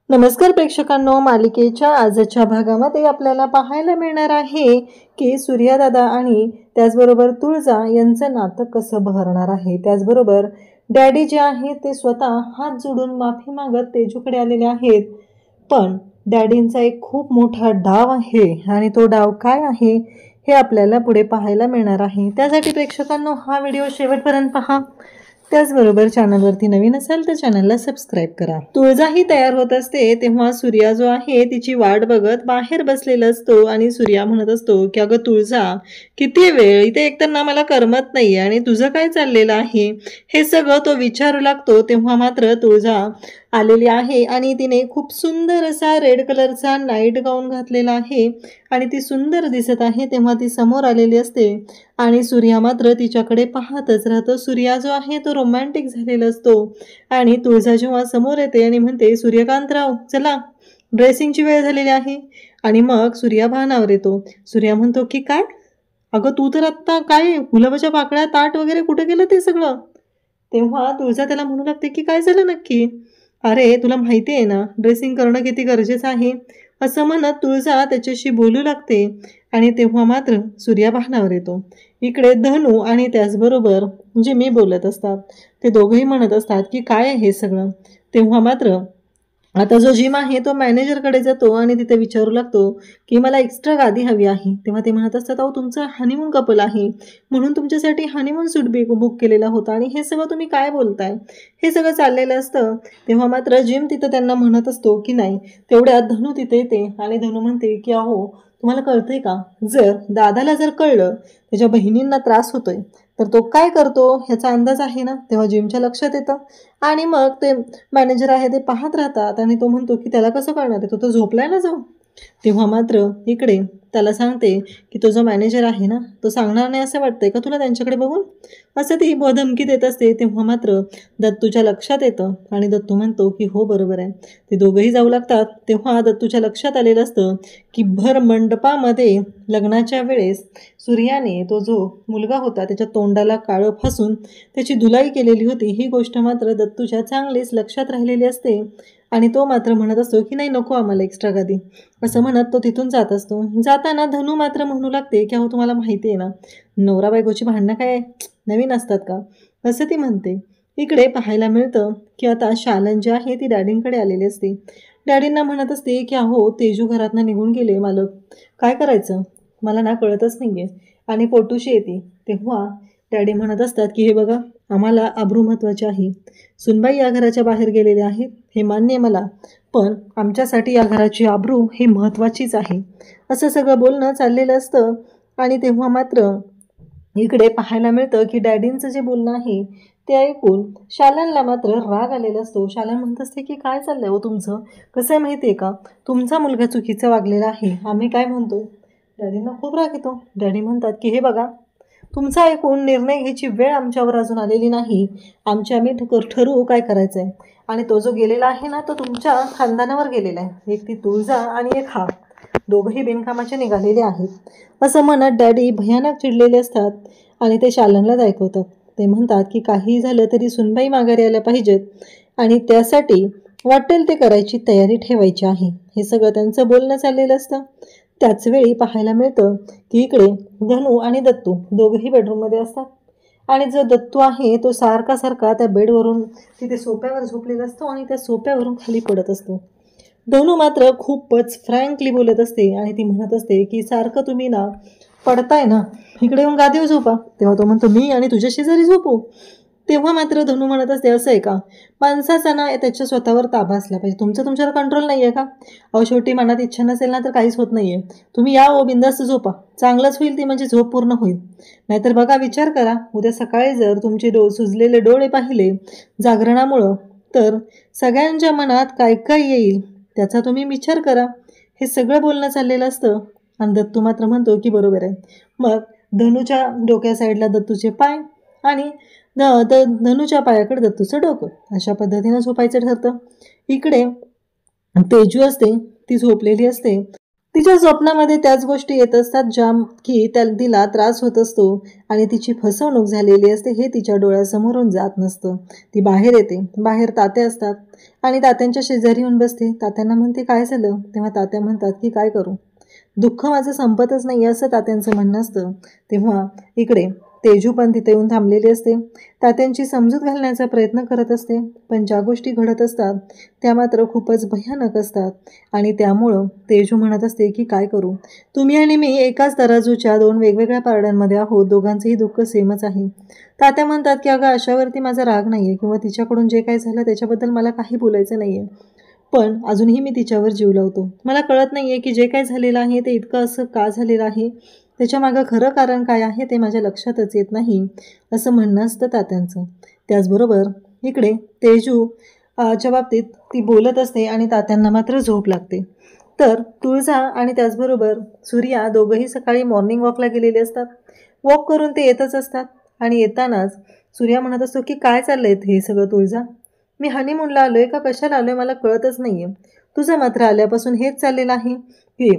नमस्कार प्रेक्षकांनो, मालिकेच्या आजच्या भागामध्ये आपल्याला पाहायला मिळणार आहे की सूर्यादादा आणि त्याचबरोबर तुळजा यांचं नातं कसं बहरणार आहे। त्याचबरोबर डॅडी जे आहे ते स्वतः हात जोडून माफी मागत तेजूकडे आलेले आहेत, पण डॅडींचा एक खूप मोठा डाव आहे आणि तो डाव काय आहे हे आपल्याला पुढे पाहायला मिळणार आहे। त्यासाठी प्रेक्षकांनो हा व्हिडिओ शेवटपर्यंत पहा। त्याचबरोबर चॅनलवरती नवीन असाल तर चॅनलला सबस्क्राइब करा। तुळजाही तयार होत असते तेव्हा सूर्या जो आहे तिची वाट बघत बाहेर बसलेला असतो आणि सूर्या म्हणत असतो की अगं तुळजा, किती वेळ इथे, एकतर ना मला करमत नाही आणि तुझं काय चाललेलं आहे हे सगळं तो विचारू लागतो। तेव्हा मात्र तुळजा आलेली आहे आणि तिने खूप सुंदर असा रेड कलरचा नाईट गाऊन घातलेला आहे आणि ती सुंदर दिसत आहे। तेव्हा ती समोर आलेली असते आणि सूर्या मात्र तिच्याकडे पाहतच राहतो। सूर्या जो आहे तो रोमॅन्टिक झालेला असतो आणि तुळजा जेव्हा समोर येते आणि म्हणते सूर्यकांतराव चला, ड्रेसिंगची वेळ झालेली आहे, आणि मग सूर्या भानावर येतो। सूर्या म्हणतो की काय, अगं तू तर आत्ता काय गुलाबाच्या पाकळ्या ताट वगैरे कुठे गेलं ते सगळं। तेव्हा तुळजा त्याला म्हणू लागते की काय झालं नक्की, अरे तुला माहिती आहे ना ड्रेसिंग करणं किती गरजेचं आहे, असं म्हणत तुळजा त्याच्याशी बोलू लागते आणि तेव्हा मात्र सूर्या भानावर येतो। इकडे धनू आणि त्याचबरोबर जे मी बोलत असतात ते दोघंही म्हणत असतात की काय आहे हे सगळं। तेव्हा मात्र आता जो जिम आहे तो मॅनेजरकडे जातो आणि तिथे विचारू लागतो की मला एक्स्ट्रा गादी हवी आहे। तेव्हा ते म्हणत असतात अहो तुमचं हनीमून कपल आहे म्हणून तुमच्यासाठी हनीमून सूट बुक केलेला होता आणि हे सगळं तुम्ही काय बोलताय, हे सगळं चाललेलं असतं। तेव्हा मात्र जिम तिथं त्यांना म्हणत असतो की नाही, तेवढ्यात धनू तिथे येते आणि धनू म्हणते की अहो तुम्हाला कळतंय का, जर दादाला जर कळलं त्याच्या बहिणींना त्रास होतोय तर तो काय करतो ह्याचा अंदाज आहे ना। तेव्हा जिमच्या लक्षात येतं आणि मग ते मॅनेजर आहे ते पाहत राहतात आणि तो म्हणतो की त्याला कसं कळणार आहे, तो तर झोपलाय ना जाऊ। तेव्हा मात्र इकडे त्याला सांगते की तो जो मॅनेजर आहे ना तो सांगणार नाही असं वाटतंय का तुला त्यांच्याकडे बघून, असं ती धमकी देत असते। तेव्हा मात्र दत्तूच्या लक्षात येतं आणि दत्तू म्हणतो की हो बरोबर आहे। ते दोघंही जाऊ लागतात तेव्हा दत्तूच्या लक्षात आलेलं असतं की भर मंडपामध्ये लग्नाच्या वेळेस सूर्याने तो जो मुलगा होता त्याच्या तोंडाला काळं फासून त्याची धुलाई केलेली होती, ही गोष्ट मात्र दत्तूच्या चांगलीच लक्षात राहिलेली असते आणि तो मात्र म्हणत असतो की नाही नको आम्हाला एक्स्ट्रा गादी, असं म्हणत तो तिथून जात असतो। जाताना धनू मात्र म्हणू लागते की अहो तुम्हाला माहिती आहे ना नवरा बायकोची भांडणं काय नवीन असतात का, असं ती म्हणते। इकडे पाहायला मिळतं की आता शालन जी आहे ती डॅडींकडे आलेली असते। डॅडींना म्हणत असते की अहो तेजू घरातनं निघून गेले मालक, काय करायचं मला ना कळतच नाही आहे आणि पोटूशी येते। तेव्हा डॅडी म्हणत असतात की हे बघा आम्हाला आबरू महत्त्वाची आहे, सुनबाई या घराच्या बाहेर गेलेले आहेत हे मान्य आहे मला, पण आमच्यासाठी या घराची आबरू ही महत्त्वाचीच आहे, असं सगळं बोलणं चाललेलं असतं। आणि तेव्हा मात्र इकडे पाहायला मिळतं की डॅडींचं जे बोलणं आहे ते ऐकून शालनला मात्र राग आलेला असतो। शालन म्हणत असते की काय चाललंय हो तुमचं, कसं आहे माहिती आहे का, तुमचा मुलगा चुकीचा वागलेला आहे, आम्ही काय म्हणतो। डॅडींना खूप राग येतो। डॅडी म्हणतात की हे बघा तुमचा ऐकून निर्णय घ्यायची वेळ आमच्यावर अजून आलेली नाही, आम्ही ठरवू काय करायचं आहे, आणि तो जो गेलेला आहे ना तो तुमच्या खानदानावर गेलेला आहे, एक ती तुळजा आणि एक हा, दोघंही बिनकामाचे निघालेले आहेत, असं म्हणत डॅडी भयानक चिडलेले असतात आणि ते शालनलाच ऐकवतात। ते म्हणतात की काही झालं तरी सुनबाई माघारी आल्या पाहिजेत आणि त्यासाठी वाटेल ते करायची तयारी ठेवायची आहे, हे सगळं त्यांचं बोलणं चाललेलं असतं। त्याचवेळी पाहायला मिळतं की इकडे धनू आणि दत्तू दोघंही बेडरूममध्ये असतात आणि जो दत्तू आहे तो सारखा त्या बेडवरून तिथे सोप्यावर झोपलेला असतो आणि त्या सोप्यावरून खाली पडत असतो। धनू मात्र खूपच फ्रँकली बोलत असते आणि ती म्हणत असते की सारखं तुम्ही ना पडताय ना, इकडे येऊन गादीवर झोपा। तेव्हा तो म्हणतो मी आणि तुझ्या शेजारी झोपू। तेव्हा मात्र धनू म्हणत असते असं आहे का, माणसाचा ना त्याच्या स्वतःवर ताबा असला पाहिजे, तुमच्यावर कंट्रोल नाही आहे का, अहो शेवटी मनात इच्छा नसेल ना तर काहीच होत नाही आहे, तुम्ही या ओ बिंदास्त झोपा, चांगलंच होईल ती म्हणजे झोप पूर्ण होईल, नाहीतर बघा विचार करा उद्या सकाळी जर तुमचे सुजलेले डोळे पाहिले जागरणामुळं तर सगळ्यांच्या मनात काय काय येईल त्याचा तुम्ही विचार करा। हे सगळं बोलणं चाललेलं असतं आणि दत्तू मात्र म्हणतो की बरोबर आहे। मग धनूच्या डोक्या साईडला दत्तूचे पाय आणि धनूच्या पायाकडे दत्तूचं डोकं, अशा पद्धतीनं झोपायचं ठरतं। इकडे तेजू असते ती झोपलेली असते। तिच्या स्वप्नामध्ये त्याच गोष्टी येत असतात ज्या की तिला त्रास होत असतो आणि तिची फसवणूक झालेली असते हे तिच्या डोळ्यासमोरून जात नसतं. ती बाहेर येते. बाहेर तात्या असतात आणि तात्यांच्या शेजारी येऊन बसते. तात्यांना म्हणते, काय झालं? तेव्हा तात्या म्हणतात की काय करू, दुःख माझं संपतच नाही असं तात्यांचं म्हणणं असतं. तेव्हा इकडे तेजू पण तिथे येऊन थांबलेली असते. तात्यांची समजूत घालण्याचा प्रयत्न करत असते, पण ज्या गोष्टी घडत असतात त्या मात्र खूपच भयानक असतात. आणि त्यामुळं तेजू म्हणत असते की काय करू, तुम्ही आणि मी एकाच तराजूच्या दोन वेगवेगळ्या पारड्यांमध्ये आहोत, दोघांचंही दुःख सेमच आहे. तात्या म्हणतात की अगं अशावरती माझा राग नाही आहे किंवा तिच्याकडून जे काही झालं त्याच्याबद्दल मला काही बोलायचं नाही आहे, पण अजूनही मी तिच्यावर जीव लावतो. मला कळत नाही आहे की जे काही झालेलं आहे ते इतकं असं का झालेलं आहे, त्याच्यामागं खरं कारण काय आहे ते माझ्या लक्षातच येत नाही असं म्हणणं असतं तात्यांचं. त्याचबरोबर इकडे तेजू च्या बाबतीत ती बोलत असते आणि तात्यांना मात्र झोप लागते. तर तुळजा आणि त्याचबरोबर सूर्या दोघंही सकाळी मॉर्निंग वॉकला गेलेले असतात. वॉक करून ते येतच असतात आणि येतानाच सूर्या म्हणत असतो की काय चाललंय हे सगळं तुळजा, मी हनीमूनला आलोय का कशाला आलोय मला कळतच नाही आहे. तुझं मात्र आल्यापासून हेच चाललेलं आहे की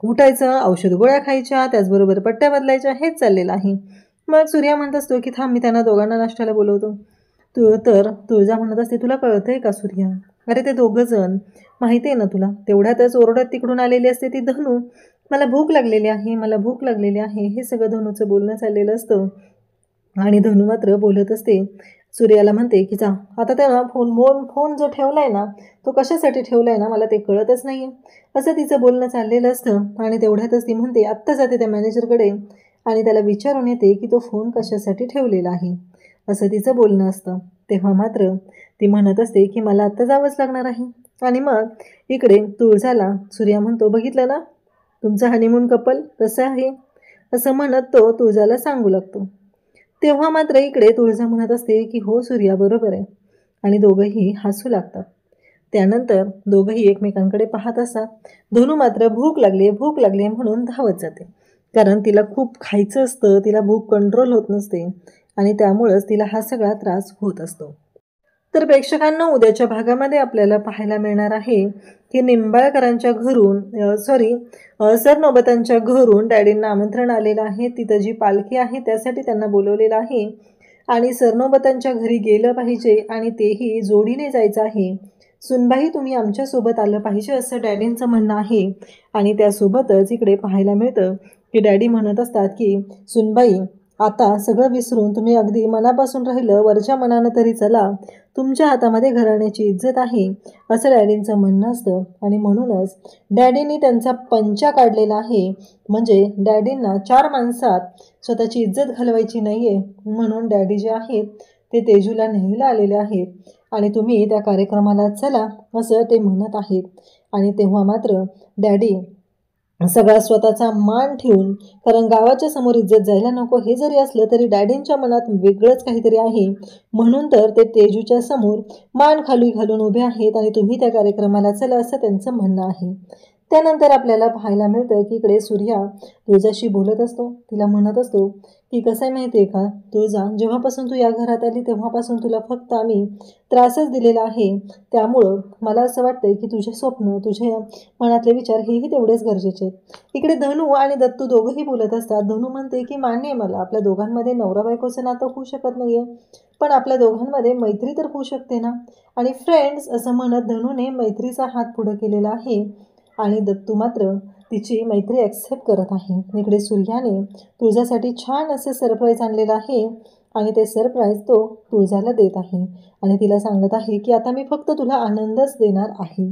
उठायचं, औषध गोळ्या खायच्या, त्याचबरोबर पट्ट्या बदलायच्या, हेच चाललेलं आहे. मग सूर्या म्हणत असतो की थांब मी त्यांना दोघांना नाश्त्याला बोलवतो. तर तुळजा म्हणत असते, तुला कळतंय का सूर्या, अरे ते दोघं जण माहिती आहे ना तुला. तेवढ्यातच ओरडत तिकडून आलेली असते ती धनू, मला भूक लागलेली आहे, मला भूक लागलेली आहे, हे सगळं धनूचं बोलणं चाललेलं असतं. आणि धनू मात्र बोलत असते. सूर्याला म्हणते की जा आता त्या फोन जो ठेवलाय ना तो कशासाठी ठेवलाय ना मला ते कळतच नाही आहे असं तिचं बोलणं चाललेलं असतं. आणि तेवढ्यातच ती म्हणते आत्ता जाते त्या मॅनेजरकडे आणि त्याला विचारून येते की तो फोन कशासाठी ठेवलेला आहे असं तिचं बोलणं असतं. तेव्हा मात्र ती म्हणत असते की मला आत्ता जावंच लागणार आहे. आणि मग इकडे तुळजाला सूर्या म्हणतो, बघितलं ना तुमचं हनीमून कपल कसं आहे असं म्हणत तो तुळजाला सांगू लागतो. तेव्हा मात्र इकडे तुळजा म्हणत असते की हो सूर्या बरोबर आहे आणि दोघंही हसू लागतात. त्यानंतर दोघंही एकमेकांकडे पाहत असतात. धनू मात्र भूक लागली म्हणून धावत जाते, कारण तिला खूप खायचं असतं, तिला भूक कंट्रोल होत नसते आणि त्यामुळंच तिला हा सगळा त्रास होत असतो. तर प्रेक्षकांना उद्याच्या भागामध्ये आपल्याला पाहायला मिळणार आहे की निंबाळकरांच्या घरून सरनोबतांच्या घरून डॅडींना आमंत्रण आलेलं आहे. तिथं जी पालखी आहे त्यासाठी त्यांना बोलवलेलं आहे आणि सरनोबतांच्या घरी गेलं पाहिजे आणि तेही जोडीने जायचं आहे. सुनबाई तुम्ही आमच्यासोबत आलं पाहिजे असं डॅडींचं म्हणणं आहे. आणि त्यासोबतच इकडे पाहायला मिळतं की डॅडी म्हणत असतात की सुनबाई आता सगळं विसरून तुम्ही अगदी मनापासून राहिलं वरच्या मनानं तरी चला, तुमच्या हातामध्ये घराण्याची इज्जत आहे असं डॅडींचं म्हणणं असतं. आणि म्हणूनच डॅडींनी त्यांचा पंचा काढलेला आहे, म्हणजे डॅडींना 4 माणसात स्वतःची इज्जत घालवायची नाही आहे म्हणून डॅडी जे आहेत ते तेजूला न्यायला आलेले आहेत आणि तुम्ही त्या कार्यक्रमाला चला असं ते म्हणत आहेत. आणि तेव्हा मात्र डॅडी सगळा स्वतःचा मान ठेवून, कारण गावाच्या समोर इज्जत जायला नको हे जरी असलं तरी डॅडींच्या मनात वेगळंच काहीतरी आहे म्हणून तर ते तेजूच्या समोर मान खाली घालून उभे आहेत आणि तुम्ही त्या कार्यक्रमाला चला असं त्यांचं म्हणणं आहे. त्यानंतर आपल्याला पाहायला मिळतं की इकडे सूर्या तुळजाशी बोलत असतो. तिला म्हणत असतो की कसं आहे माहिती आहे का तुळजा, जेव्हापासून तू या घरात आली तेव्हापासून तुला फक्त आम्ही त्रासच दिलेला आहे, त्यामुळं मला असं वाटतंय की तुझे स्वप्न, तुझे मनातले विचार हेही तेवढेच गरजेचे आहेत. इकडे धनू आणि दत्तू दोघंही बोलत असतात. धनू म्हणते की मान्य आहे मला आपल्या दोघांमध्ये नवरा बायकोचं नातं होऊ शकत नाही आहे, पण आपल्या दोघांमध्ये मैत्री तर होऊ शकते ना. आणि फ्रेंड्स असं म्हणत धनूने मैत्रीचा हात पुढं केलेला आहे आणि दत्तू मात्र तिची मैत्री ॲक्सेप्ट करत आहे. इकडे सूर्याने तुळजासाठी छान असं सरप्राईज आणलेलं आहे आणि ते सरप्राईज तो तुळजाला देत आहे आणि तिला सांगत आहे की आता मी फक्त तुला आनंदच देणार आहे.